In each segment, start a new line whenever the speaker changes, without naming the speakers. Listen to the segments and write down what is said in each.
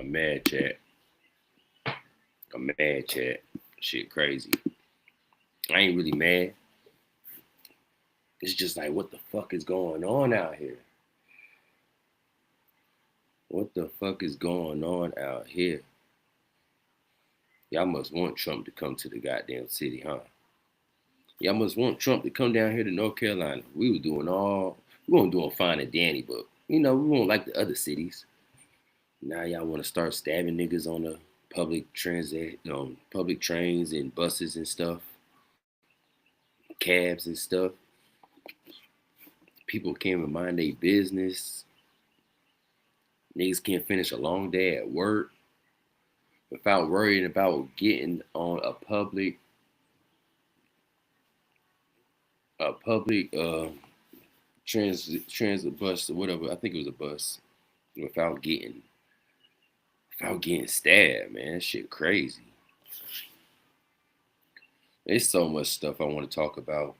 I'm mad, chat. I'm mad, chat. Shit crazy. I ain't really mad. It's just like, what the fuck is going on out here? What the fuck is going on out here? Y'all must want Trump to come to the goddamn city, huh? Y'all must want Trump to come down here to North Carolina. We weren't doing fine in Danny, but we won't like the other cities. Now y'all want to start stabbing niggas on the public transit, public trains and buses and stuff, cabs and stuff. People can't even mind their business. Niggas can't finish a long day at work without worrying about getting on a public transit bus or whatever. I think it was a bus without getting stabbed, man. That shit crazy. There's so much stuff I want to talk about.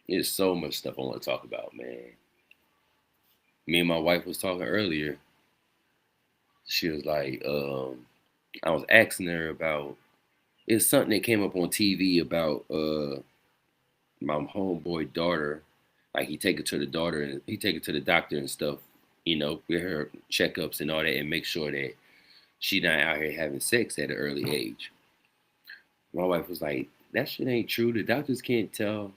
There's so much stuff I want to talk about, man. Me and my wife was talking earlier. She was like, I was asking her about it's something that came up on TV about my homeboy daughter. Like he take her to the doctor and stuff, with her checkups and all that and make sure that she not out here having sex at an early age. My wife was like, that shit ain't true. The doctors can't tell,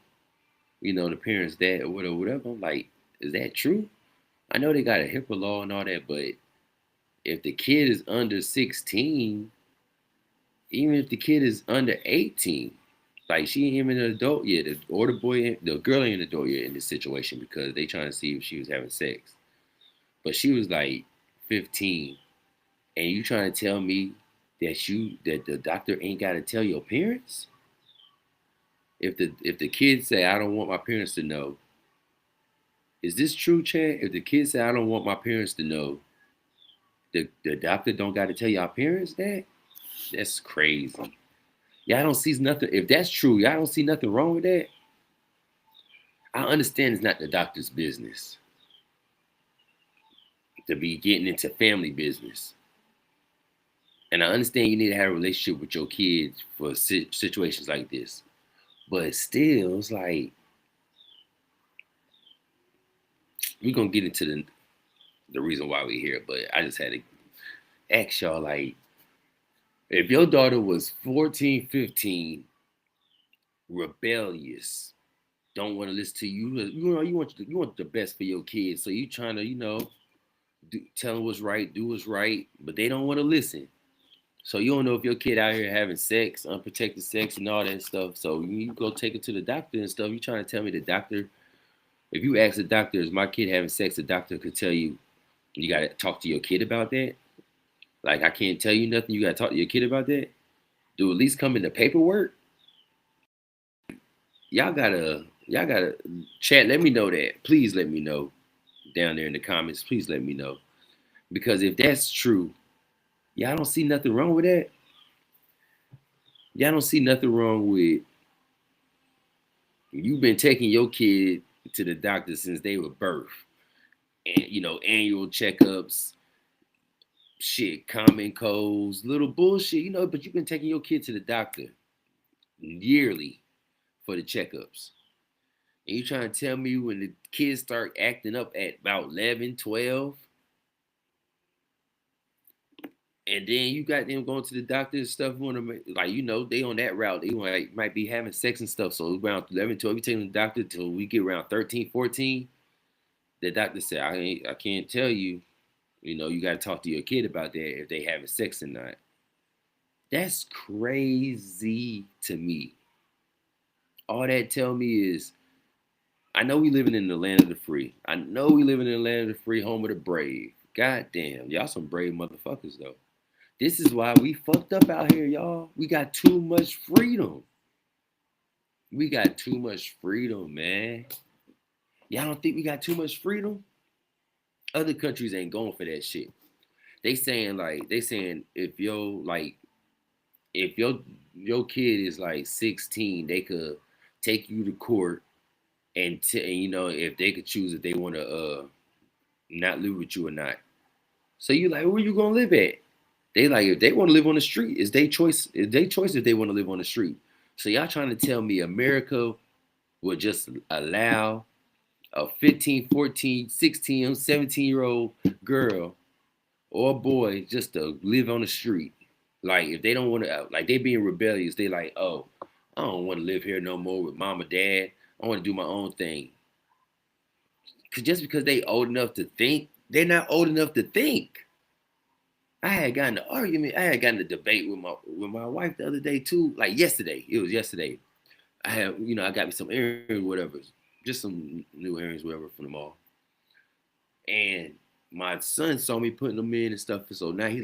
the parents that or whatever. I'm like, is that true? I know they got a HIPAA law and all that, but if the kid is under 16, even if the kid is under 18, like she ain't even an adult yet, or the girl ain't an adult yet in this situation because they trying to see if she was having sex. But she was like 15, and you trying to tell me that the doctor ain't got to tell your parents? If the kids say I don't want my parents to know, is this true, Chad? If the kids say I don't want my parents to know, the doctor don't got to tell your parents that? That's crazy. Y'all don't see nothing. If that's true, y'all don't see nothing wrong with that. I understand it's not the doctor's business to be getting into family business. And I understand you need to have a relationship with your kids for situations like this. But still, it's like, we're going to get into the reason why we're here. But I just had to ask y'all, like, if your daughter was 14, 15, rebellious, don't want to listen to you, you want the best for your kids. So you trying to, tell them what's right, do what's right, but they don't want to listen. So you don't know if your kid out here having sex, unprotected sex, and all that stuff. So you go take it to the doctor and stuff. You trying to tell me the doctor? If you ask the doctor, is my kid having sex? The doctor could tell you. You got to talk to your kid about that. Like I can't tell you nothing. You got to talk to your kid about that. Do at least come in the paperwork. Y'all gotta chat. Let me know that. Please let me know down there in the comments. Please let me know because if that's true, y'all don't see nothing wrong with that. Y'all don't see nothing wrong with you've been taking your kid to the doctor since they were birth, and annual checkups, shit, common colds, little bullshit, but you've been taking your kid to the doctor yearly for the checkups. And you trying to tell me when the kids start acting up at about 11, 12, and then you got them going to the doctor and stuff, like, they on that route. They might be having sex and stuff. So around 11, 12, we take them to the doctor till we get around 13, 14. The doctor said, I can't tell you, you got to talk to your kid about that if they having sex or not. That's crazy to me. All that tell me is, I know we living in the land of the free. I know we living in the land of the free, home of the brave. God damn, y'all some brave motherfuckers though. This is why we fucked up out here, y'all. We got too much freedom. We got too much freedom, man. Y'all don't think we got too much freedom? Other countries ain't going for that shit. They saying if your kid is like 16, they could take you to court and if they could choose if they want to not live with you or not. So you like, where you gonna live at? They like, if they want to live on the street, it's their choice. It's their choice if they want to live on the street. So y'all trying to tell me America would just allow a 15, 14, 16, 17-year-old girl or boy just to live on the street? Like if they don't want to, like they being rebellious, they like, oh, I don't want to live here no more with mom or dad. I want to do my own thing. Cause just because they old enough to think, they're not old enough to think. I had gotten an argument. I had gotten a debate with my wife the other day too. Like yesterday, it was yesterday. I had, I got me some earrings, whatever, just some new earrings, whatever, from the mall. And my son saw me putting them in and stuff. And so now he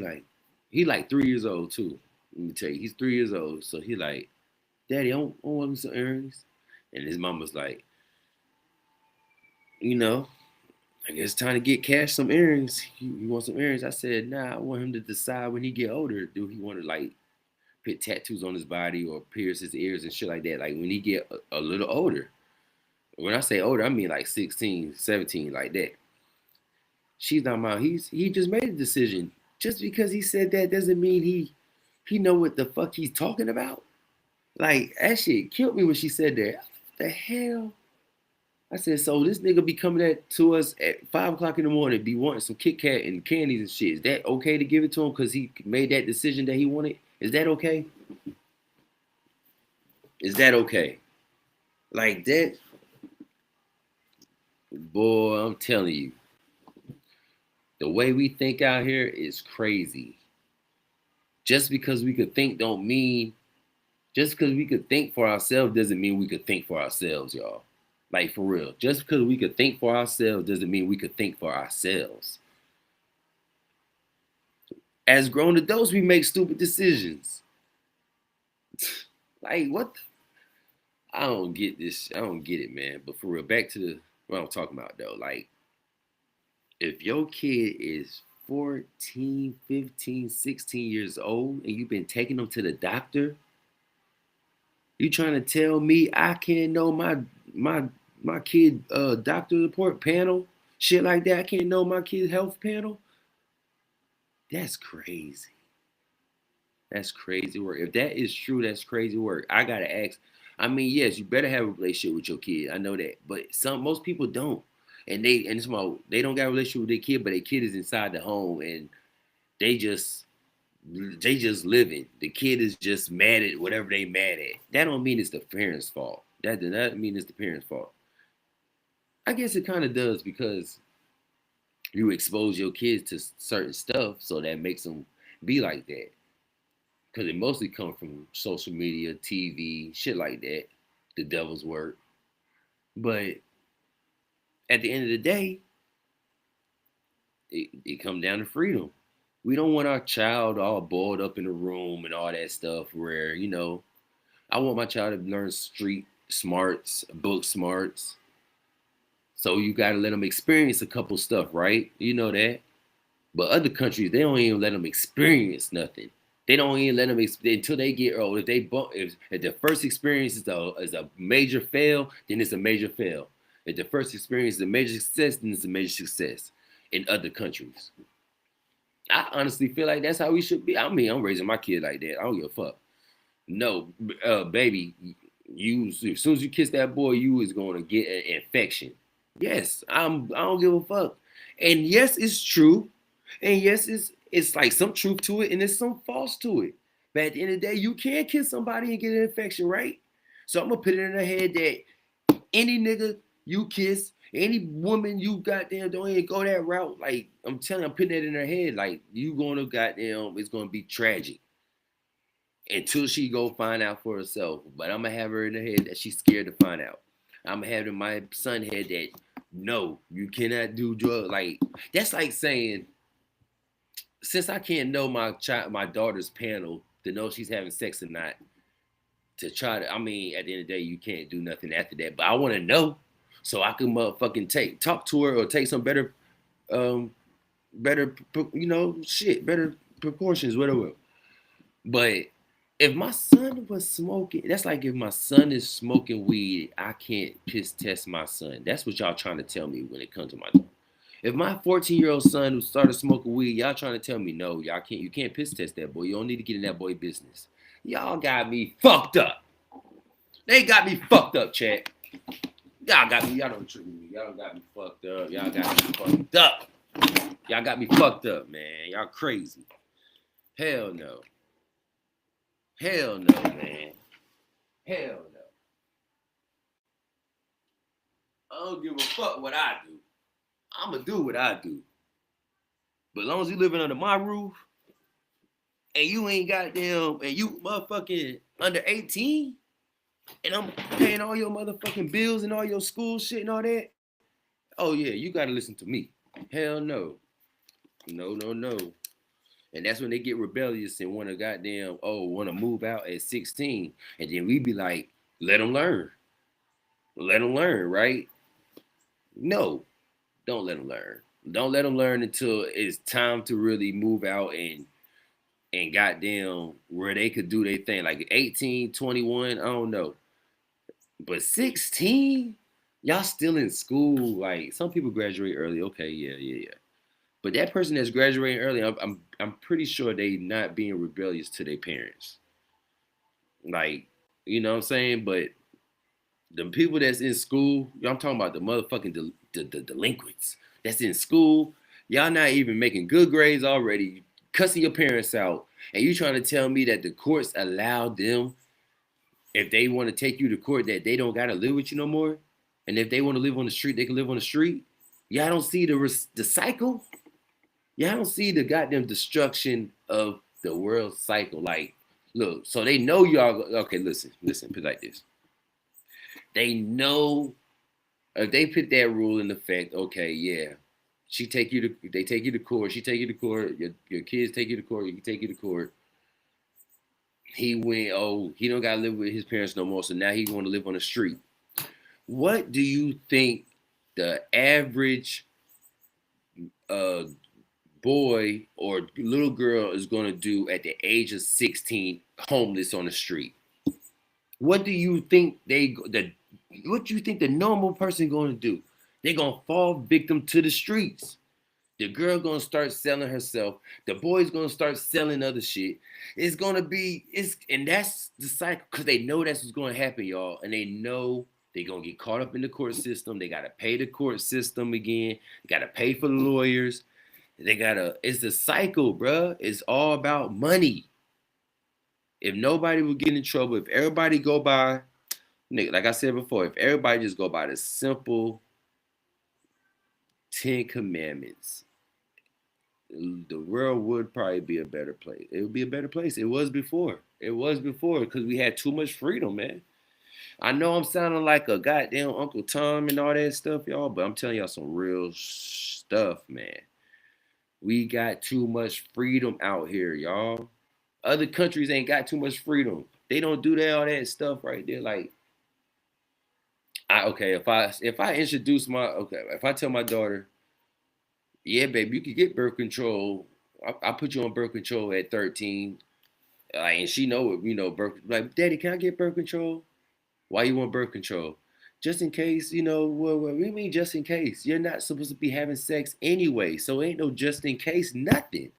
like 3 years old too. Let me tell you, he's 3 years old. So he like, Daddy, I want me some earrings. And his mom was like, you know, I guess it's time to get Cash some earrings. You want some earrings? I said, nah, I want him to decide when he get older. Do he want to like put tattoos on his body or pierce his ears and shit like that? Like when he get a little older. When I say older, I mean like 16, 17, like that. She's not about he just made a decision. Just because he said that doesn't mean he know what the fuck he's talking about. Like that shit killed me when she said that. What the hell? I said, so this nigga be coming to us at 5 o'clock in the morning, be wanting some Kit Kat and candies and shit. Is that okay to give it to him because he made that decision that he wanted? Is that okay? Is that okay? Like that, boy, I'm telling you, the way we think out here is crazy. Just because we could think don't mean, just because we could think for ourselves doesn't mean we could think for ourselves, y'all. Like for real. Just because we could think for ourselves doesn't mean we could think for ourselves. As grown adults, we make stupid decisions. Like what? I don't get this. I don't get it, man. But for real, back to what I'm talking about though. Like if your kid is 14, 15, 16 years old and you've been taking them to the doctor, you trying to tell me I can't know my my kid doctor report panel, shit like that. I can't know my kid's health panel. That's crazy. That's crazy work. If that is true, that's crazy work. I gotta ask. I mean, yes, you better have a relationship with your kid. I know that, but most people don't, and it's about they don't got a relationship with their kid, but their kid is inside the home and they just they just living. The kid is just mad at whatever they mad at. That don't mean it's the parents' fault. That does not mean it's the parents' fault. I guess it kind of does because you expose your kids to certain stuff, so that makes them be like that. Because it mostly comes from social media, TV, shit like that. The devil's work. But at the end of the day, it comes down to freedom. We don't want our child all boiled up in a room and all that stuff where, I want my child to learn street smarts, book smarts. So you got to let them experience a couple stuff, right? You know that. But other countries, they don't even let them experience nothing. They don't even let them until they get old. If they if the first experience is a major fail, then it's a major fail. If the first experience is a major success, then it's a major success in other countries. I honestly feel like that's how we should be. I mean, I'm raising my kid like that. I don't give a fuck. No, baby, you as soon as you kiss that boy, you is going to get an infection. Yes, I don't give a fuck. And yes, it's true. And yes, it's like some truth to it, and there's some false to it. But at the end of the day, you can't kiss somebody and get an infection, right? So I'm gonna put it in their head that any nigga you kiss, any woman you goddamn don't even go that route. Like I'm telling you, I'm putting that in her head. Like you gonna goddamn, it's gonna be tragic until she go find out for herself. But I'm gonna have her in the head that she's scared to find out. I'm gonna have in my son head that no, you cannot do drugs. Like that's like saying, since I can't know my daughter's panel to know she's having sex or not, to try to, I mean, at the end of the day, you can't do nothing after that. But I want to know so I can motherfucking talk to her or take some um, better proportions, whatever. But if my son was smoking, that's like if my son is smoking weed, I can't piss test my son. That's what y'all trying to tell me when it comes to my daughter. If my 14-year-old son who started smoking weed, y'all trying to tell me no, you can't piss test that boy. You don't need to get in that boy business. Y'all got me fucked up. They got me fucked up, chat. Y'all got me. Y'all don't trigger me. Y'all got me fucked up. Y'all got me fucked up. Y'all got me fucked up, man. Y'all crazy. Hell no. Hell no, man. Hell no. I don't give a fuck what I do. I'ma do what I do. But as long as you living under my roof and you ain't goddamn and you motherfucking under 18 and I'm paying all your motherfucking bills and all your school shit and all that, oh yeah, you gotta listen to me. Hell no. No, no, no. And that's when they get rebellious and want to move out at 16. And then we be like, let them learn. Let them learn, right? No, don't let them learn. Don't let them learn until it's time to really move out and goddamn where they could do their thing. Like 18, 21, I don't know. But 16, y'all still in school. Like some people graduate early. Okay, yeah. But that person that's graduating early, I'm pretty sure they not being rebellious to their parents. Like, you know what I'm saying? But the people that's in school, I'm talking about the motherfucking the delinquents that's in school. Y'all not even making good grades already, cussing your parents out, and you trying to tell me that the courts allow them, if they want to take you to court, that they don't gotta live with you no more, and if they want to live on the street, they can live on the street. Y'all don't see the cycle. Y'all don't see the goddamn destruction of the world cycle. Like, look, so they know y'all. Okay, listen, put it like this. They know if they put that rule in effect. Okay, yeah, they take you to court. She take you to court. Your kids take you to court. You take you to court. He went. Oh, he don't gotta live with his parents no more. So now he want to live on the street. What do you think the average uh boy or little girl is going to do at the age of 16 homeless on the street? What do you think what do you think the normal person going to do? They're going to fall victim to the streets. The girl going to start selling herself. The boy's going to start selling other shit. And that's the cycle because they know that's what's going to happen, y'all. And they know they're going to get caught up in the court system. They got to pay the court system again. They got to pay for the lawyers. It's the cycle, bruh. It's all about money. If nobody would get in trouble, if everybody go by, like I said before, if everybody just go by the simple 10 commandments, the world would probably be a better place. It would be a better place. It was before. It was before because we had too much freedom, man. I know I'm sounding like a goddamn Uncle Tom and all that stuff, y'all, but I'm telling y'all some real stuff, man. We got too much freedom out here, y'all. Other countries ain't got too much freedom. They don't do that all that stuff right there. Like, if I introduce if I tell my daughter, yeah, baby, you can get birth control. I put you on birth control at 13, and she know it. Birth. Like, Daddy, can I get birth control? Why you want birth control? Just in case, what we mean just in case. You're not supposed to be having sex anyway, so ain't no just in case nothing.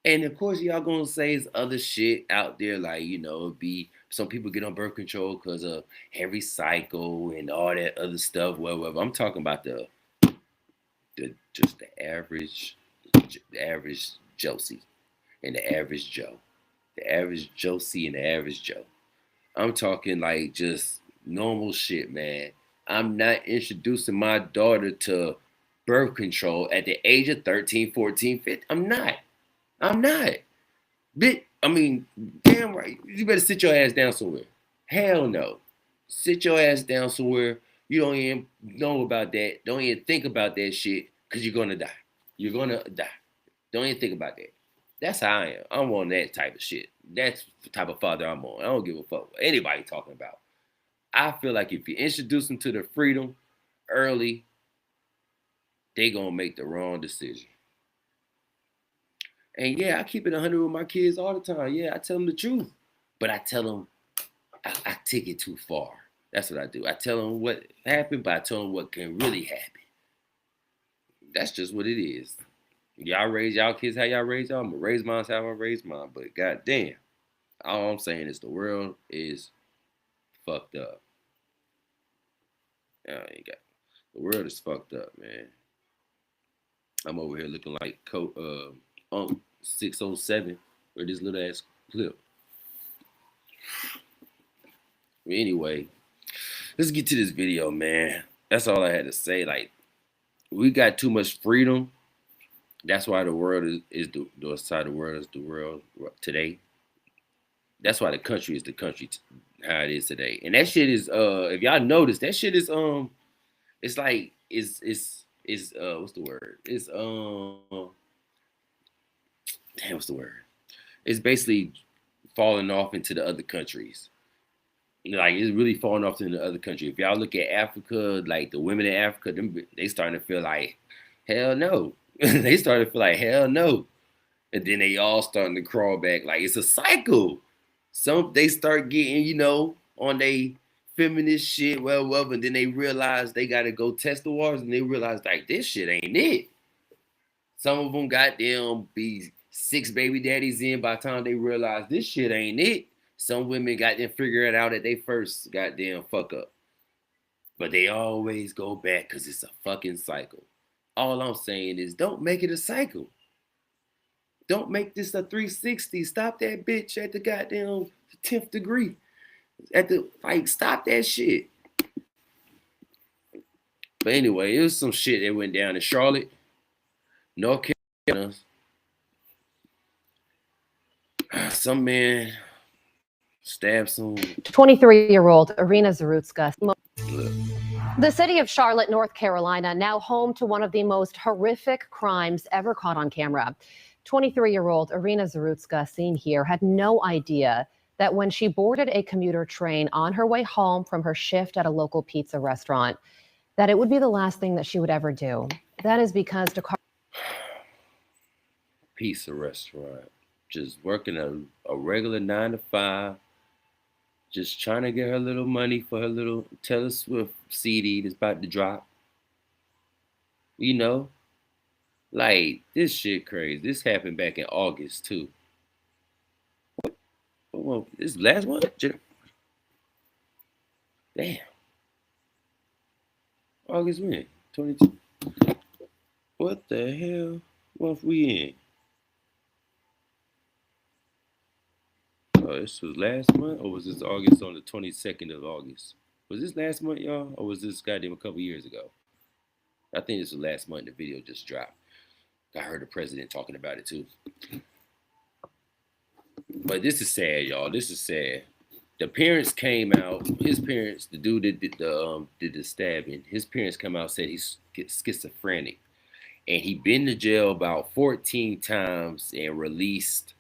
And of course, y'all gonna say it's other shit out there, like be some people get on birth control because of every cycle and all that other stuff. Well, I'm talking about just the average Josie and the average Joe, the average Josie and the average Joe. I'm talking like just normal shit, man. I'm not introducing my daughter to birth control at the age of 13, 14, 15. I'm not. I'm not. I mean, damn right. You better sit your ass down somewhere. Hell no. Sit your ass down somewhere. You don't even know about that. Don't even think about that shit because you're going to die. You're going to die. Don't even think about that. That's how I am. I'm on that type of shit. That's the type of father I'm on. I don't give a fuck what anybody talking about. I feel like if you introduce them to the freedom early, they going to make the wrong decision. And yeah, I keep it 100 with my kids all the time. Yeah, I tell them the truth. But I tell them I take it too far. That's what I do. I tell them what happened, but I tell them what can really happen. That's just what it is. Y'all raise y'all kids how y'all raise y'all. I'm gonna raise mine how I raise mine. But goddamn, all I'm saying is the world is fucked up. You got the world is fucked up, man. I'm over here looking like 607 or this little ass clip. But anyway, let's get to this video, man. That's all I had to say. Like, we got too much freedom. That's why the world is the side of the world is the world today. That's why the country is the country how it is today. And that shit is if y'all notice, that shit is it's like it's what's the word? It's damn, what's the word? It's basically falling off into the other countries. Like it's really falling off into the other country. If y'all look at Africa, like the women in Africa, they starting to feel like hell no. They started to feel like hell no. And then they all starting to crawl back. Like it's a cycle. Some they start getting, on they feminist shit, well, and then they realize they gotta go test the waters and they realize like this shit ain't it. Some of them got them be 6 baby daddies in by the time they realize this shit ain't it. Some women got them figure it out at they first goddamn fuck up. But they always go back because it's a fucking cycle. All I'm saying is don't make it a cycle. Don't make this a 360. Stop that bitch at the goddamn 10th degree. Stop that shit. But anyway, it was some shit that went down in Charlotte, North Carolina. Some man stabbed some
23-year-old Irina Zarutska. The city of Charlotte, North Carolina, now home to one of the most horrific crimes ever caught on camera. 23-year-old Irina Zarutska, seen here, had no idea that when she boarded a commuter train on her way home from her shift at a local pizza restaurant, that it would be the last thing that she would ever do. That is because
pizza restaurant, just working a regular 9 to 5, just trying to get her little money for her little Taylor Swift CD that's about to drop. Like this shit crazy. This happened back in August too. Well, this last one? Damn. August when? 22. What the hell month we in? Oh, this was last month? Or was this August on the 22nd of August? Was this last month, y'all? Or was this goddamn a couple years ago? I think this was last month the video just dropped. I heard the president talking about it too. But this is sad, y'all. This is sad. The parents came out. His parents, the dude that did the stabbing, his parents come out and said he's schizophrenic, and he been to jail about 14 times and released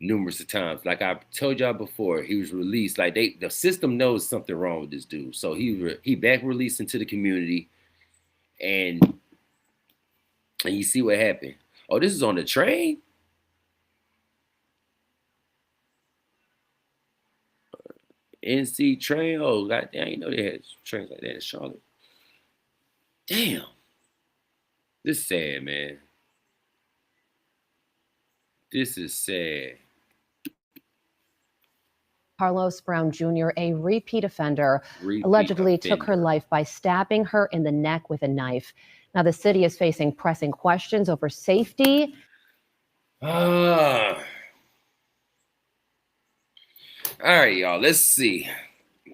numerous of times. Like I told y'all before, he was released. Like the system knows something wrong with this dude, so he back released into the community, and you see what happened. Oh, this is on the train. NC train. Oh, goddamn, they had trains like that in Charlotte. Damn. This is sad, man. This is sad.
Carlos Brown Jr., a repeat offender, allegedly took her life by stabbing her in the neck with a knife. Now, the city is facing pressing questions over safety.
All right, y'all. Let's see.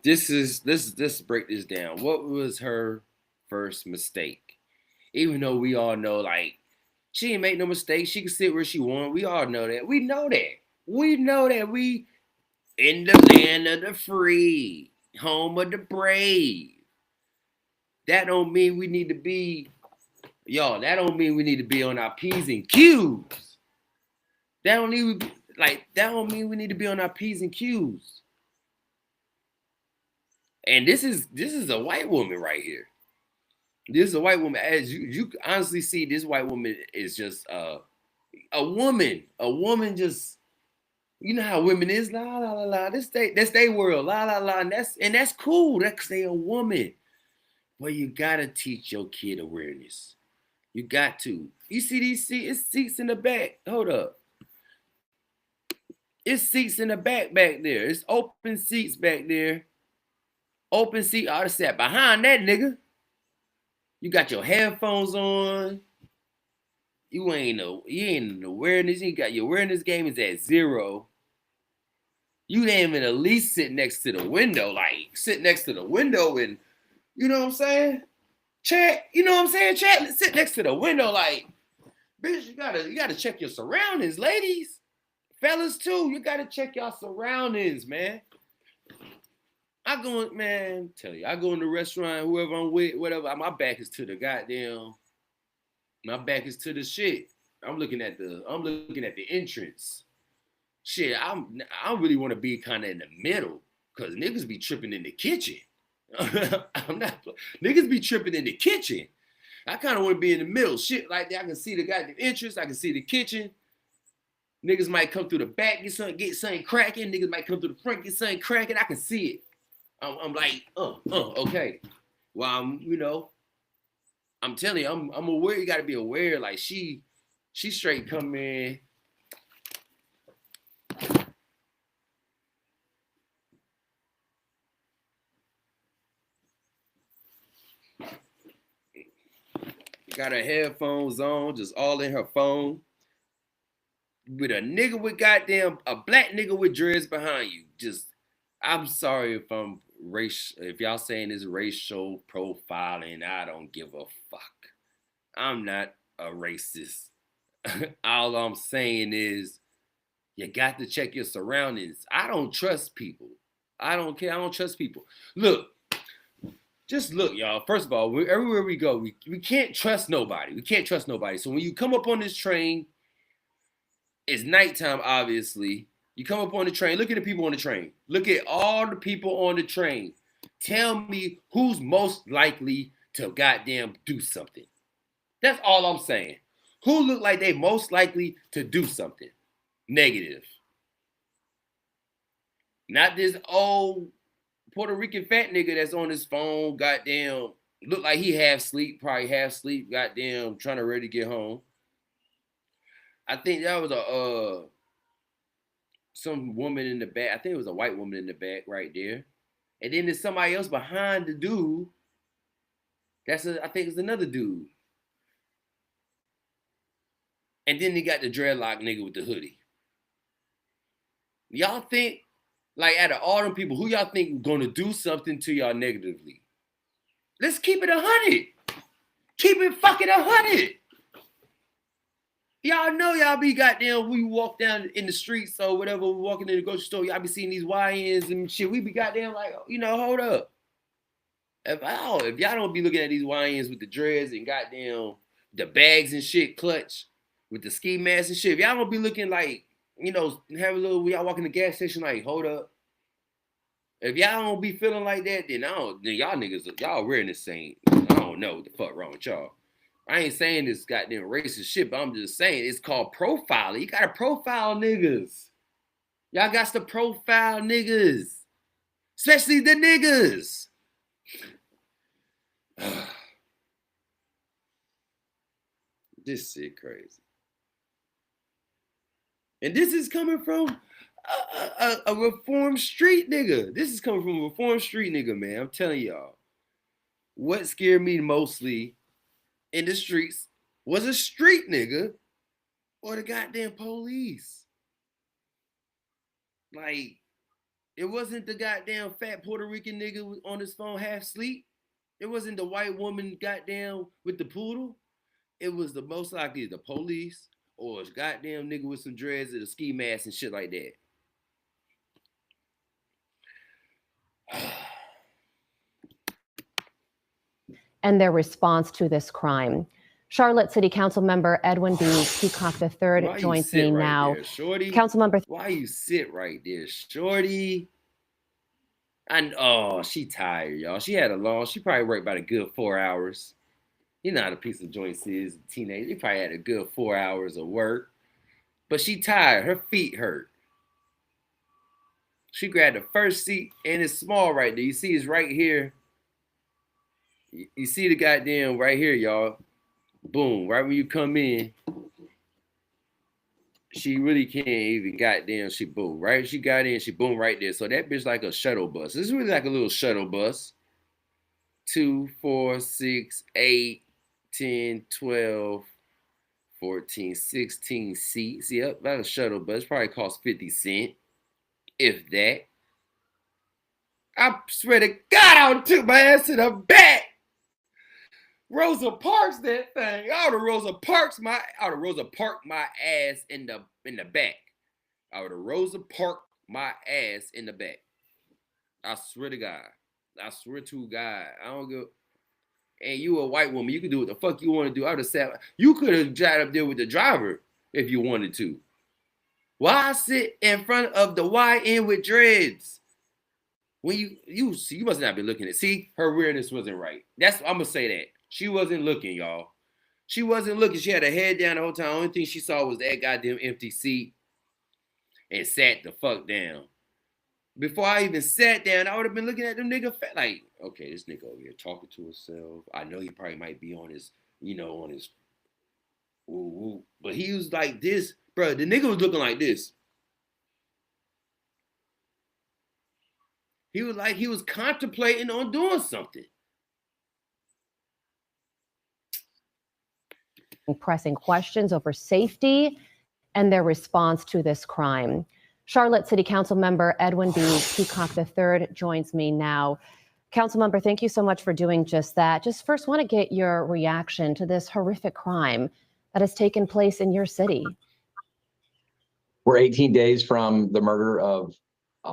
Let's break this down. What was her first mistake? Even though we all know, like, she didn't make no mistake. She can sit where she want. We all know that. We know that. We in the land of the free, home of the brave. That don't mean we need to be, y'all. That don't mean we need to be on our P's and Q's. That don't mean we need to be on our P's and Q's. And this is a white woman right here. This is a white woman. As you honestly see, this white woman is just a woman. A woman just, you know how women is, la la la la. That's their world, la la la. And that's cool. That's they a woman. But you gotta teach your kid awareness. You got to. You see these seats? It's seats in the back. Hold up. It's seats in the back there. It's open seats back there. Open seat. I ought to sat behind that nigga. You got your headphones on. You ain't in awareness. You got your awareness game is at 0. You didn't even at least sit next to the window. Like sit next to the window and you know what I'm saying? Chat, you know what I'm saying? Chat, sit next to the window, like, bitch, you gotta check your surroundings, ladies. Fellas too, you gotta check y'all surroundings, man. I go in the restaurant, whoever I'm with, whatever, my back is to the shit. I'm looking at the entrance. Shit, I really want to be kind of in the middle, cause niggas be tripping in the kitchen. Niggas be tripping in the kitchen. I kind of want to be in the middle. Shit like that. I can see the goddamn entrance. I can see the kitchen. Niggas might come through the back, get something cracking. Niggas might come through the front, get something cracking. I can see it. I'm like, okay. Well, I'm telling you, I'm aware. You got to be aware. Like she straight come in. Got her headphones on, just all in her phone. With a nigga with a black nigga with dreads behind you. Just, I'm sorry if y'all saying this racial profiling, I don't give a fuck. I'm not a racist. All I'm saying is, you got to check your surroundings. I don't trust people. I don't care. I don't trust people. Look. Just look, y'all. First of all, everywhere we go, we can't trust nobody. We can't trust nobody. So when you come up on this train, it's nighttime, obviously. You come up on the train. Look at the people on the train. Look at all the people on the train. Tell me who's most likely to goddamn do something. That's all I'm saying. Who look like they most likely to do something negative? Not this old Puerto Rican fat nigga that's on his phone, goddamn, look like he probably half sleep, goddamn, trying to ready to get home. I think that was some woman in the back. I think it was a white woman in the back right there. And then there's somebody else behind the dude. I think it's another dude. And then they got the dreadlock nigga with the hoodie. Y'all think, like, out of all them people, who y'all think gonna do something to y'all negatively? Let's keep it 100. Keep it fucking 100. Y'all know y'all be goddamn, we walk down in the streets or whatever, we walking in the grocery store, y'all be seeing these YNs and shit. We be goddamn like, hold up. If y'all don't be looking at these YNs with the dreads and goddamn the bags and shit clutch with the ski mask and shit, if y'all don't be looking like, have a little, y'all walk in the gas station like, hold up. If y'all don't be feeling like that, then y'all niggas, y'all wearing the same. I don't know what the fuck wrong with y'all. I ain't saying this goddamn racist shit, but I'm just saying it's called profiling. You gotta profile niggas. Y'all got to profile niggas. Especially the niggas. This shit crazy. And this is coming from a reformed street nigga. This is coming from a reformed street nigga, man. I'm telling y'all. What scared me mostly in the streets was a street nigga or the goddamn police. Like, it wasn't the goddamn fat Puerto Rican nigga on his phone half asleep. It wasn't the white woman goddamn with the poodle. It was the most likely the police or a goddamn nigga with some dreads and a ski mask and shit like that.
And their response to this crime. Charlotte City Council member Edwin B. Peacock III joins me now.
Shorty?
Councilmember,
why you sit right there, Shorty? She tired, y'all. She probably worked about a good 4 hours. You know how the piece of joints is, teenage. She probably had a good 4 hours of work. But she tired. Her feet hurt. She grabbed the first seat, and it's small right there. You see it's right here. You see the goddamn right here, y'all. Boom, right when you come in, she really can't even goddamn, she boom, right? She got in, she boom right there. So that bitch like a shuttle bus. This is really like a little shuttle bus. 2, 4, 6, 8, 10, 12, 14, 16 seats. Yep, like a shuttle bus. Probably cost 50 cents, if that. I swear to God, I would took my ass to the back. Rosa Parks that thing. I would have Rosa Parks my ass in the back. I would have Rosa Parked my ass in the back. I swear to God. I swear to God. I don't go. And you a white woman, you can do what the fuck you want to do. I would have sat. You could have sat up there with the driver if you wanted to. Why sit in front of the YN with dreads? When you must not be looking at. See, her weirdness wasn't right. I'm gonna say that. She wasn't looking, y'all. She wasn't looking. She had her head down the whole time. The only thing she saw was that goddamn empty seat and sat the fuck down. Before I even sat down, I would have been looking at them nigga like, okay, this nigga over here talking to himself. I know he probably might be on his, on his woo. But he was like this, bro. The nigga was looking like this. He was contemplating on doing something.
Pressing questions over safety and their response to this crime. Charlotte City Council member Edwin B. Peacock III joins me now. Council member, thank you so much for doing just that. Just first want to get your reaction to this horrific crime that has taken place in your city.
We're 18 days from the murder of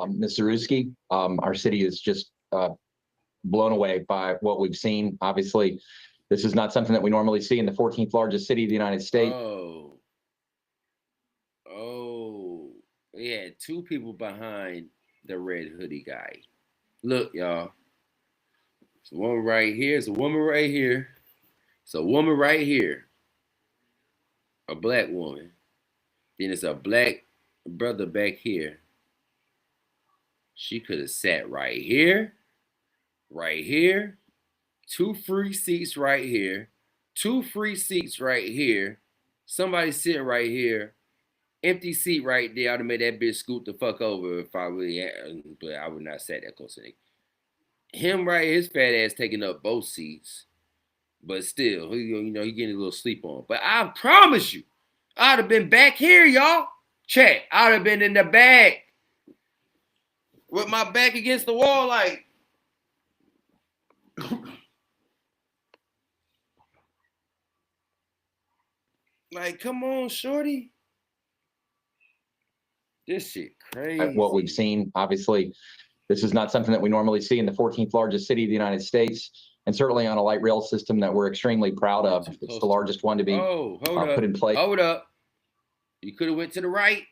Ms. Zarewski. Our city is just blown away by what we've seen. Obviously, this is not something that we normally see in the 14th largest city of the United States.
We had two people behind the red hoodie guy. Look, y'all. It's a woman right here. It's a woman right here. It's a woman right here. A black woman. Then it's a black brother back here. She could have sat right here. Right here. 2 free seats right here. 2 free seats right here. Somebody sitting right here. Empty seat right there. I'd have made that bitch scoot the fuck over if I really had, but I would not sat that close to him. Him right, his fat ass taking up both seats, but still, he getting a little sleep on. But I promise you, I'd have been back here, y'all. Check. I'd have been in the back with my back against the wall, like. Like, come on, shorty. This shit crazy.
What we've seen, obviously, this is not something that we normally see in the 14th largest city of the United States, and certainly on a light rail system that we're extremely proud of. It's the largest one to be put in place.
Hold up. You could have went to the right.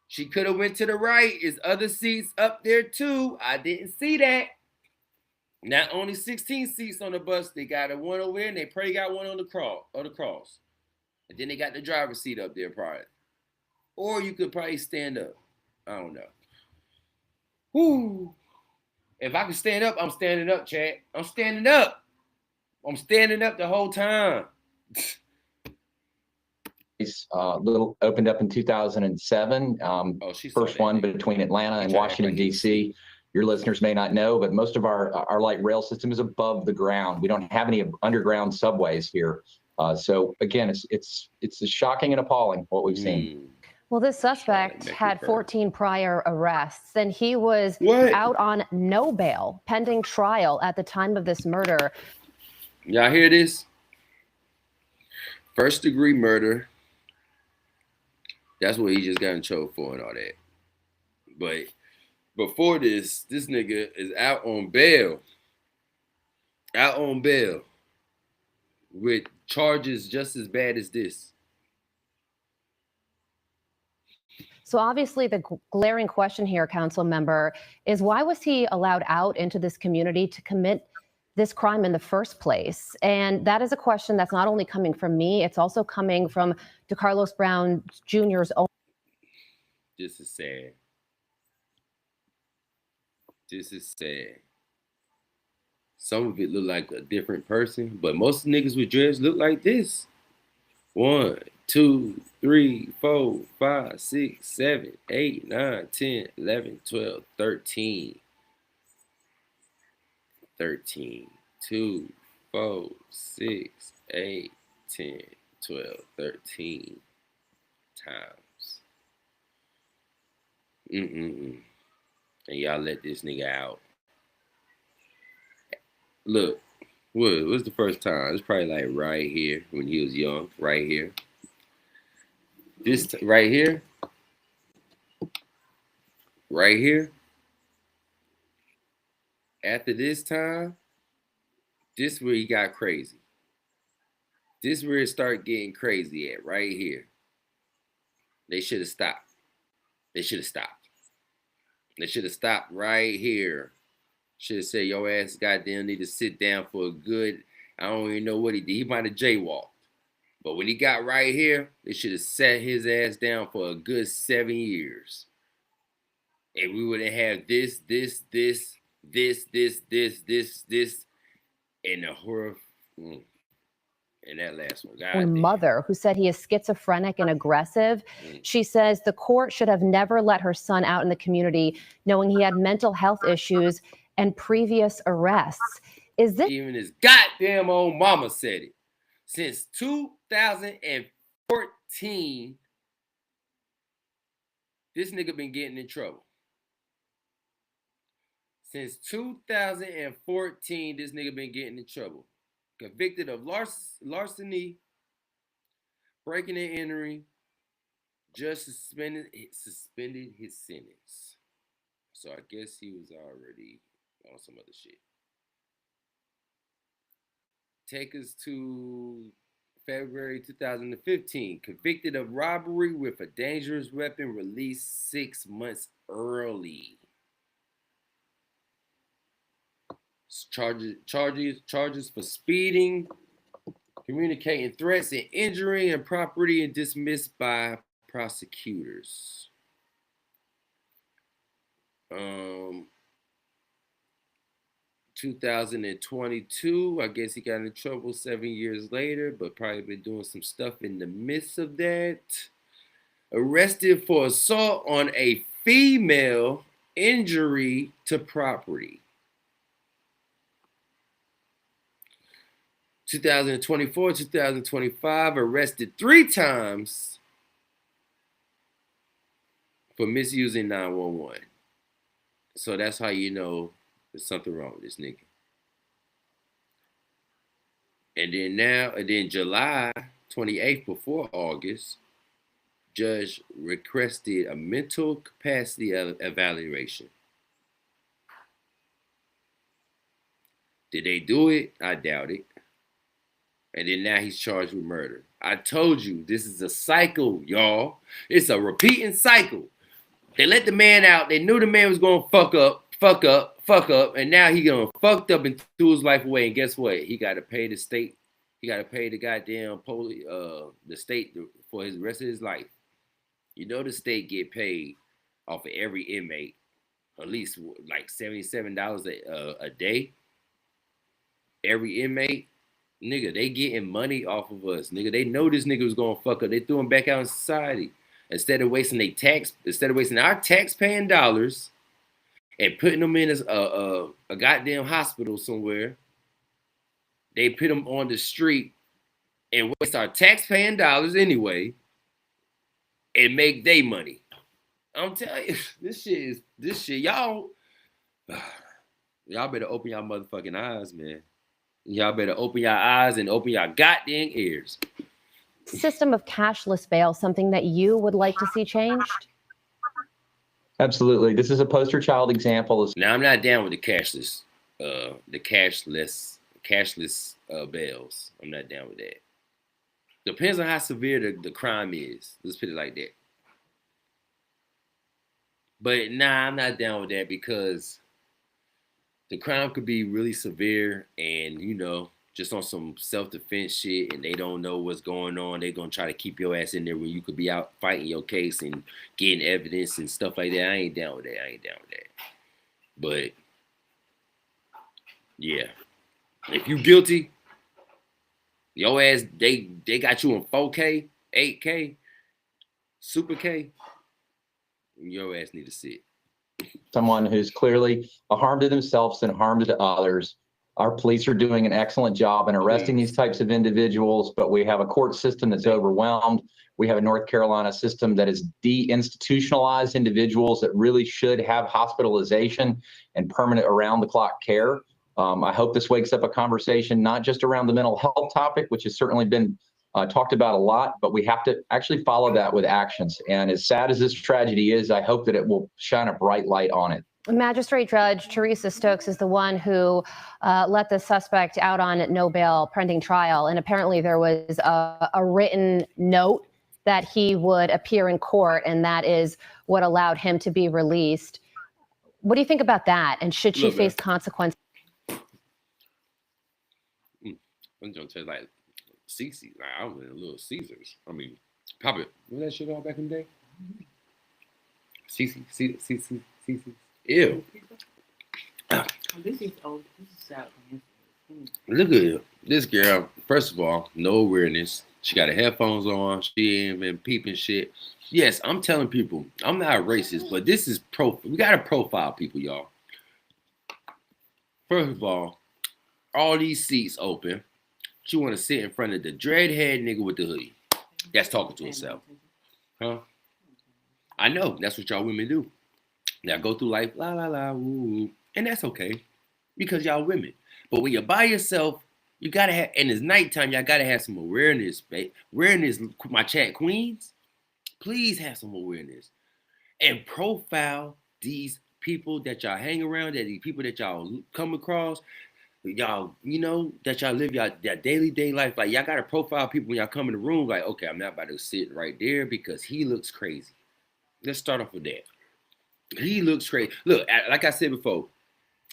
She could have went to the right. There's other seats up there too. I didn't see that. Not only 16 seats on the bus, they got a one over there, and they probably got one on the cross. And then they got the driver's seat up there probably. Or you could probably stand up. I don't know. Whoo. If I can stand up, I'm standing up, Chad. I'm standing up. I'm standing up the whole time.
Little opened up in 2007. First one between Atlanta and Washington, D.C. Your listeners may not know, but most of our light rail system is above the ground. We don't have any underground subways here. So again, it's shocking and appalling what we've seen.
Well, this suspect had 14 prior arrests, and he was out on no bail pending trial at the time of this murder.
Y'all hear this? First degree murder. That's what he just got in trouble for and all that. But before this nigga is out on bail. Out on bail. With charges just as bad as this.
So obviously the glaring question here, council member, is why was he allowed out into this community to commit this crime in the first place? And that is a question that's not only coming from me, it's also coming from DeCarlos Brown Jr.'s own.
This is sad. This is sad. Some of it look like a different person, but most niggas with dreads look like this. 1, 2, 3, 4, 5, 6, 7, 8, 9, 10, 11, 12, 13. 13, 2, 4, 6, 8, 10, 12, 13 times. And y'all let this nigga out. Look, what's the first time? It's probably like right here when he was young, right here. This right here. Right here. After this time, this is where he got crazy. This is where it started getting crazy at, right here. They should have stopped. They should have stopped. They should have stopped right here. Should have said, your ass goddamn need to sit down for a good, I don't even know what he did. He might have jaywalked. But when he got right here, they should have sat his ass down for a good 7 years. And we would have had this, and the horror. And that last one. God
mother who said he is schizophrenic and aggressive. She says the court should have never let her son out in the community knowing he had mental health issues and previous arrests. Is this
even his goddamn old mama said it? Since 2014, this nigga been getting in trouble. Since 2014, this nigga been getting in trouble. Convicted of larceny, breaking and entering, just suspended his sentence. So I guess he was already on some other shit. Take us to February 2015. Convicted of robbery with a dangerous weapon, released 6 months early. Charges for speeding, communicating threats and injuring and property, and dismissed by prosecutors. 2022, I guess he got in trouble 7 years later, but probably been doing some stuff in the midst of that. Arrested for assault on a female, injury to property. 2024, 2025, arrested 3 times for misusing 911. So that's how you know there's something wrong with this nigga. And then July 28th, before August, judge requested a mental capacity evaluation. Did they do it? I doubt it. And then now he's charged with murder. I told you, this is a cycle, y'all. It's a repeating cycle. They let the man out. They knew the man was going to fuck up. And now he going fucked up and threw his life away. And guess what? He got to pay the state. He got to pay the goddamn the state for his rest of his life. You know the state get paid off of every inmate at least like $77 a day. Every inmate. Nigga, they getting money off of us. Nigga, they know this nigga was gonna fuck up. They threw him back out in society. Instead of wasting our tax-paying dollars and putting them in a goddamn hospital somewhere, they put them on the street and waste our tax-paying dollars anyway and make they money. I'm telling you, this shit, y'all better open y'all motherfucking eyes, man. Y'all better open your eyes and open your goddamn ears.
System of cashless bail something that you would like to see changed?
Absolutely. This is a poster child example.
Now, I'm not down with the cashless bails. I'm not down with that. Depends on how severe the crime is. Let's put it like that. But nah, I'm not down with that because the crime could be really severe and, you know, just on some self-defense shit and they don't know what's going on. They're going to try to keep your ass in there when you could be out fighting your case and getting evidence and stuff like that. I ain't down with that. But, yeah. If you guilty, Your ass, they got you in 4K, 8K, Super K. Your ass need to sit.
Someone who's clearly a harm to themselves and harm to others. Our police are doing an excellent job in arresting these types of individuals, but we have a court system that's overwhelmed. We have a North Carolina system that is deinstitutionalized individuals that really should have hospitalization and permanent around-the-clock care. I hope this wakes up a conversation, not just around the mental health topic, which has certainly been talked about a lot, but we have to actually follow that with actions. And as sad as this tragedy is, I hope that it will shine a bright light on it.
Magistrate Judge Teresa Stokes is the one who let the suspect out on no bail pending trial. And apparently there was a written note that he would appear in court, and that is what allowed him to be released. What do you think about that? And should she face consequences?
I'm going to tell you, like, Cece, like, I was in Little Caesars. I mean, probably, was that shit all back in the day? Cece. Ew.
This is old. This is sad.
Look at this girl. First of all, no awareness. She got her headphones on. She ain't been peeping shit. Yes, I'm telling people, I'm not racist, but this is we gotta profile people, y'all. First of all these seats open. She want to sit in front of the dreadhead nigga with the hoodie. That's talking to herself. Huh? I know. That's what y'all women do. Y'all go through life, la, la, la, woo, and that's okay. Because y'all women. But when you're by yourself, you got to have, and it's nighttime, y'all got to have some awareness, babe. Awareness, my chat queens. Please have some awareness. And profile these people that y'all hang around, that these people that y'all come across. Y'all, you know, that y'all live y'all daily life. Like, y'all got to profile people when y'all come in the room. Like, okay, I'm not about to sit right there because he looks crazy. Let's start off with that. He looks crazy. Look, like I said before,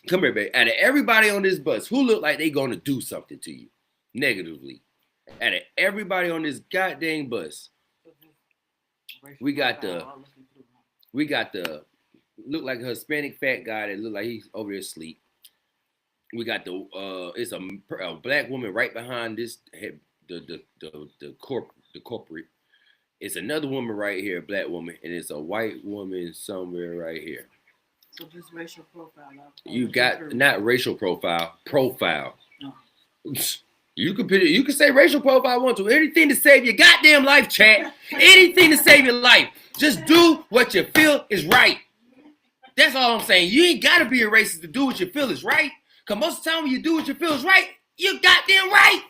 come here, baby. Out of everybody on this bus, who look like they going to do something to you negatively? Out of everybody on this goddamn bus, we got the look like a Hispanic fat guy that look like he's over there asleep. We got the it's a black woman right behind this the corporate. It's another woman right here, a black woman, and it's a white woman somewhere right here.
So this racial profile.
You got not racial profile.
No.
You can say racial profile I want to. Anything to save your goddamn life, chat. Anything to save your life. Just do what you feel is right. That's all I'm saying. You ain't gotta be a racist to do what you feel is right. Cause most of the time when you do what you feel is right, you goddamn right.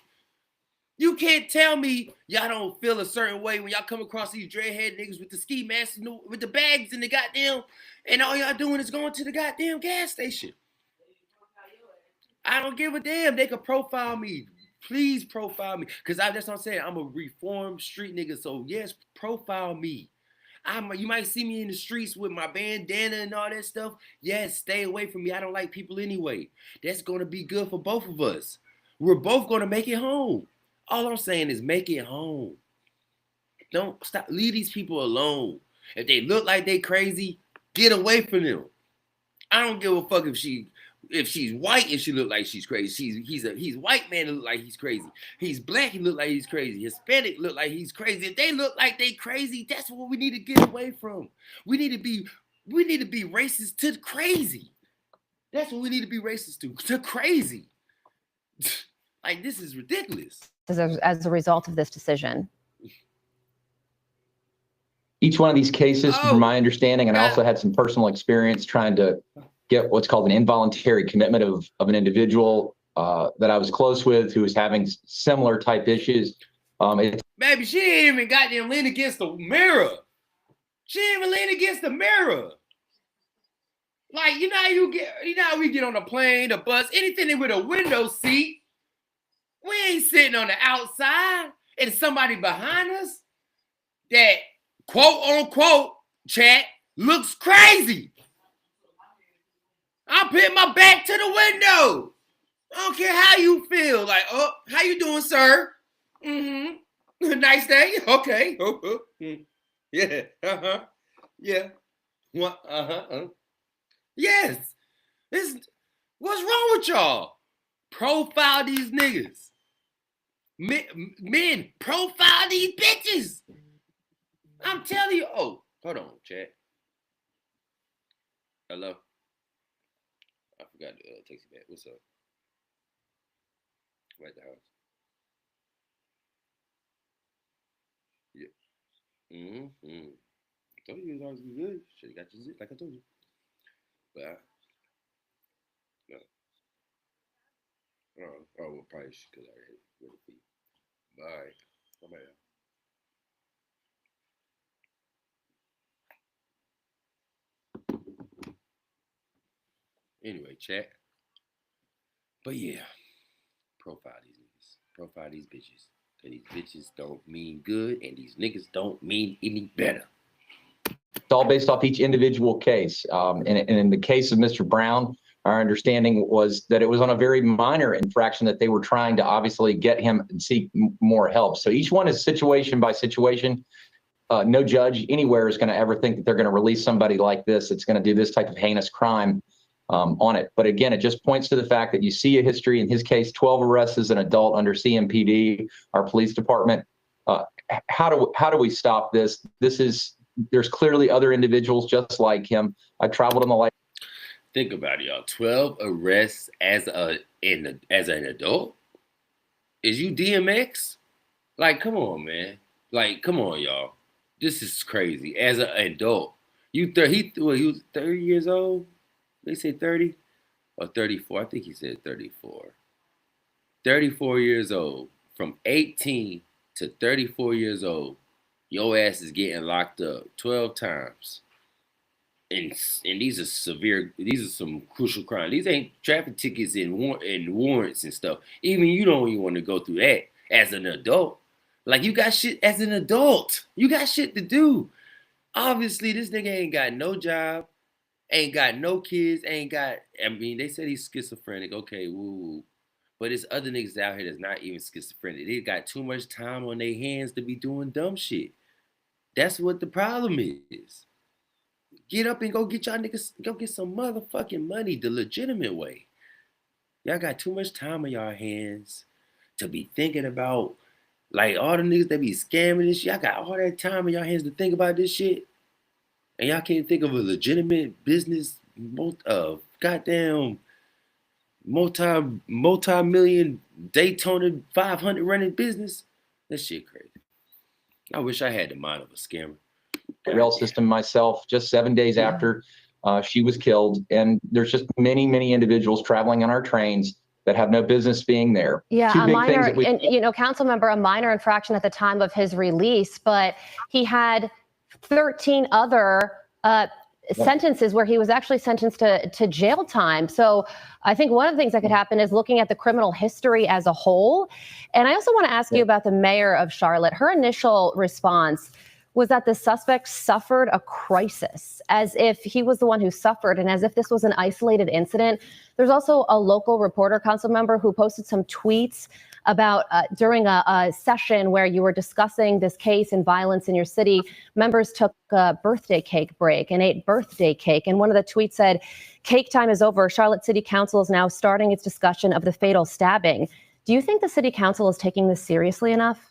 You can't tell me y'all don't feel a certain way when y'all come across these dreadhead niggas with the ski masks, with the bags and the goddamn, and all y'all doing is going to the goddamn gas station. I don't give a damn. They could profile me. Please profile me. Because that's what I'm saying. I'm a reformed street nigga. So yes, profile me. You might see me in the streets with my bandana and all that stuff. Yes, stay away from me. I don't like people anyway. That's going to be good for both of us. We're both going to make it home. All I'm saying is make it home. Don't stop. Leave these people alone. If they look like they crazy, get away from them. I don't give a fuck if she's white and she look like she's crazy. He's white man that look like he's crazy. He's black, he look like he's crazy. Hispanic look like he's crazy. If they look like they crazy, that's what we need to get away from. We need to be racist to crazy. That's what we need to be racist to crazy. Like, this is ridiculous.
As a result of this decision.
Each one of these cases, from my understanding, and I also had some personal experience trying to get what's called an involuntary commitment of an individual that I was close with who was having similar type issues.
Baby, she ain't even goddamn lean against the mirror. She ain't even lean against the mirror. Like, you know how we get on a plane, a bus, anything with a window seat. We ain't sitting on the outside and somebody behind us that, quote unquote, chat, looks crazy. I'll put my back to the window. I don't care how you feel. Like, oh, how you doing, sir? Mm-hmm. Nice day. Okay. Yeah. Uh-huh. Yeah. What? Uh-huh. Yes. What's wrong with y'all? Profile these niggas. Men profile these bitches. I'm telling you. Oh, hold on, chat. Hello. I forgot to text you back. What's up? I'm at the house. Yeah. I told you it was always be good. Should have got your zip like I told you. But no. Oh, well, probably because I already had it for you. Bye. Bye-bye. Anyway, chat. But yeah, profile these niggas. Profile these bitches. Cause these bitches don't mean good and these niggas don't mean any better.
It's all based off each individual case. And in the case of Mr. Brown, our understanding was that it was on a very minor infraction that they were trying to obviously get him and seek more help. So each one is situation by situation. No judge anywhere is going to ever think that they're going to release somebody like this that's going to do this type of heinous crime on it. But again, it just points to the fact that you see a history. In his case, 12 arrests as an adult under CMPD, our police department. How do we stop this? There's clearly other individuals just like him. I traveled on the light.
Think about it, y'all. 12 arrests as an adult? Is you DMX? Like, come on, man. Like, come on, y'all. This is crazy. As an adult, he was 30 years old. They say 30 or 34. I think he said 34. 34 years old. From 18 to 34 years old, your ass is getting locked up 12 times. And these are some crucial crimes. These ain't traffic tickets and warrants and stuff. Even you don't even want to go through that as an adult. Like, you got shit as an adult. You got shit to do. Obviously, this nigga ain't got no job, ain't got no kids, they said he's schizophrenic. Okay, woo. But there's other niggas out here that's not even schizophrenic. They got too much time on their hands to be doing dumb shit. That's what the problem is. Get up and go get y'all niggas, go get some motherfucking money the legitimate way. Y'all got too much time on y'all hands to be thinking about, like, all the niggas that be scamming this shit. Y'all got all that time on y'all hands to think about this shit. And y'all can't think of a legitimate business, goddamn multi-million Daytona 500 running business. That shit crazy. I wish I had the mind of a scammer.
Rail system myself, just 7 days after she was killed. And there's just many, many individuals traveling on our trains that have no business being there.
Yeah, a minor, and council member, a minor infraction at the time of his release, but he had 13 other sentences where he was actually sentenced to jail time. So I think one of the things that could happen is looking at the criminal history as a whole. And I also want to ask you about the mayor of Charlotte. Her initial response was that the suspect suffered a crisis, as if he was the one who suffered and as if this was an isolated incident. There's also a local reporter, council member, who posted some tweets about during a session where you were discussing this case and violence in your city, members took a birthday cake break and ate birthday cake. And one of the tweets said, "Cake time is over. Charlotte City Council is now starting its discussion of the fatal stabbing." Do you think the city council is taking this seriously enough?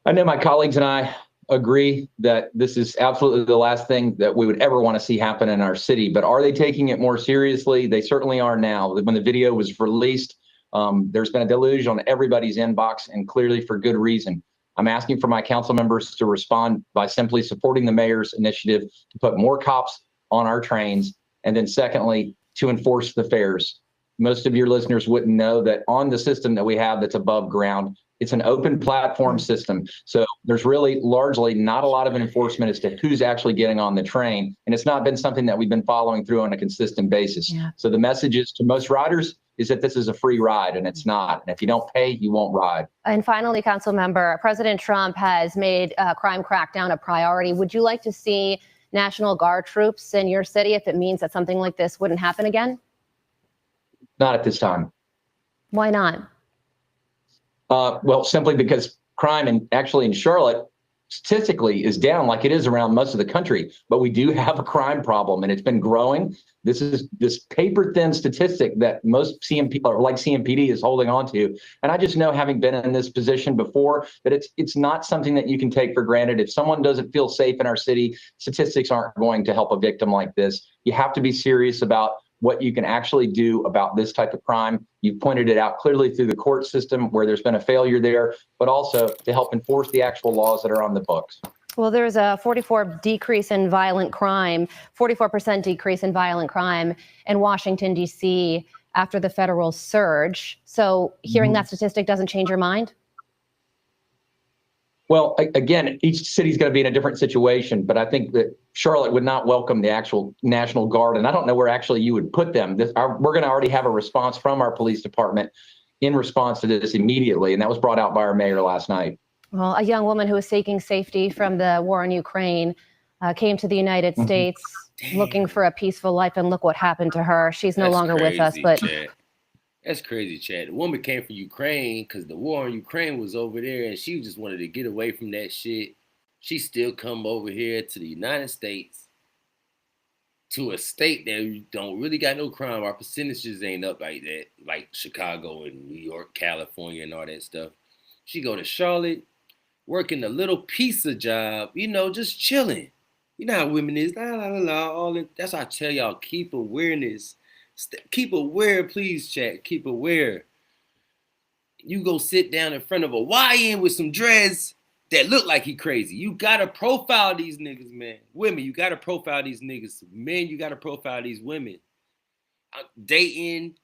I know my colleagues and I agree that this is absolutely the last thing that we would ever want to see happen in our city, but are they taking it more seriously? They certainly are now. When the video was released, there's been a deluge on everybody's inbox, and clearly for good reason. I'm asking for my council members to respond by simply supporting the mayor's initiative to put more cops on our trains, and then secondly, to enforce the fares. Most of your listeners wouldn't know that on the system that we have that's above ground, it's an open platform system. So there's really largely not a lot of enforcement as to who's actually getting on the train. And it's not been something that we've been following through on a consistent basis. Yeah. So the message is to most riders is that this is a free ride, and it's not. And if you don't pay, you won't ride.
And finally, council member, President Trump has made crime crackdown a priority. Would you like to see National Guard troops in your city if it means that something like this wouldn't happen again?
Not at this time.
Why not?
Well, simply because crime actually in Charlotte statistically is down like it is around most of the country, but we do have a crime problem and it's been growing. This is this paper thin statistic that most CMP or like CMPD is holding on to. And I just know, having been in this position before, that it's not something that you can take for granted. If someone doesn't feel safe in our city, statistics aren't going to help a victim like this. You have to be serious about what you can actually do about this type of crime. You've pointed it out clearly through the court system where there's been a failure there, but also to help enforce the actual laws that are on the books.
Well, there's a 44% decrease in violent crime in Washington, D.C. after the federal surge. So hearing that statistic doesn't change your mind?
Well, again, each city's going to be in a different situation, but I think that Charlotte would not welcome the actual National Guard, and I don't know where actually you would put them. We're going to already have a response from our police department in response to this immediately, and that was brought out by our mayor last night.
Well, a young woman who was seeking safety from the war in Ukraine came to the United States looking for a peaceful life, and look what happened to her. She's no longer with us, but...
That's crazy, Chad. The woman came from Ukraine because the war in Ukraine was over there, and she just wanted to get away from that shit. She still come over here to the United States, to a state that don't really got no crime. Our percentages ain't up like that, like Chicago and New York, California, and all that stuff. She go to Charlotte, working a little pizza job, you know, just chilling. You know how women is, all that. That's why I tell y'all, keep awareness. Keep aware, please, chat. Keep aware. You go sit down in front of a YN with some dreads that look like he crazy. You gotta profile these niggas, man. Women, you gotta profile these niggas. Men, you gotta profile these women. Dating,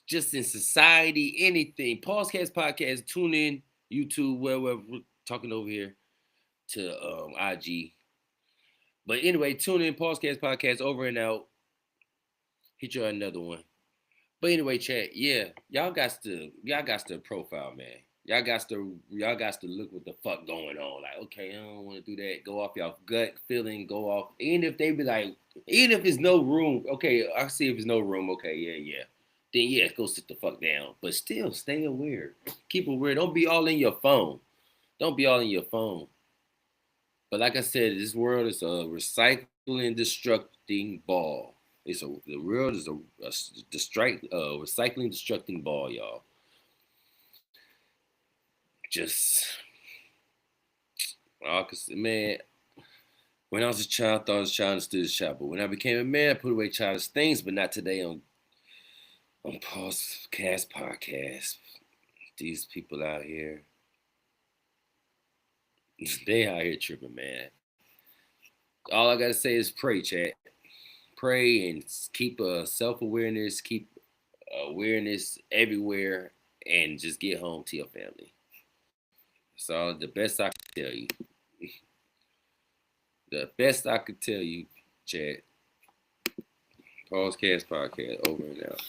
just in society, anything. Pausecast podcast, tune in, YouTube, wherever we're talking over here to IG. But anyway, tune in, Pausecast podcast, over and out. Hit you another one. But anyway, chat, yeah, y'all got to profile, man. Y'all got to look what the fuck going on. Like, okay, I don't want to do that. Go off y'all gut feeling, go off. Even if they be like, even if there's no room, okay, I see if there's no room, okay, yeah. Then yeah, go sit the fuck down. But still, stay aware. Keep aware. Don't be all in your phone. Don't be all in your phone. But like I said, this world is a recycling, destructing ball. The world is a recycling, destructing ball, y'all. Just, man, when I was a child, I thought I was a child and still a child. But when I became a man, I put away childish things, but not today on Pausecast podcast. These people out here, they out here tripping, man. All I gotta say is pray, chat. Pray and keep self-awareness, keep awareness everywhere, and just get home to your family. So the best I can tell you. The best I could tell you, Chad. Pausecast podcast, over and out.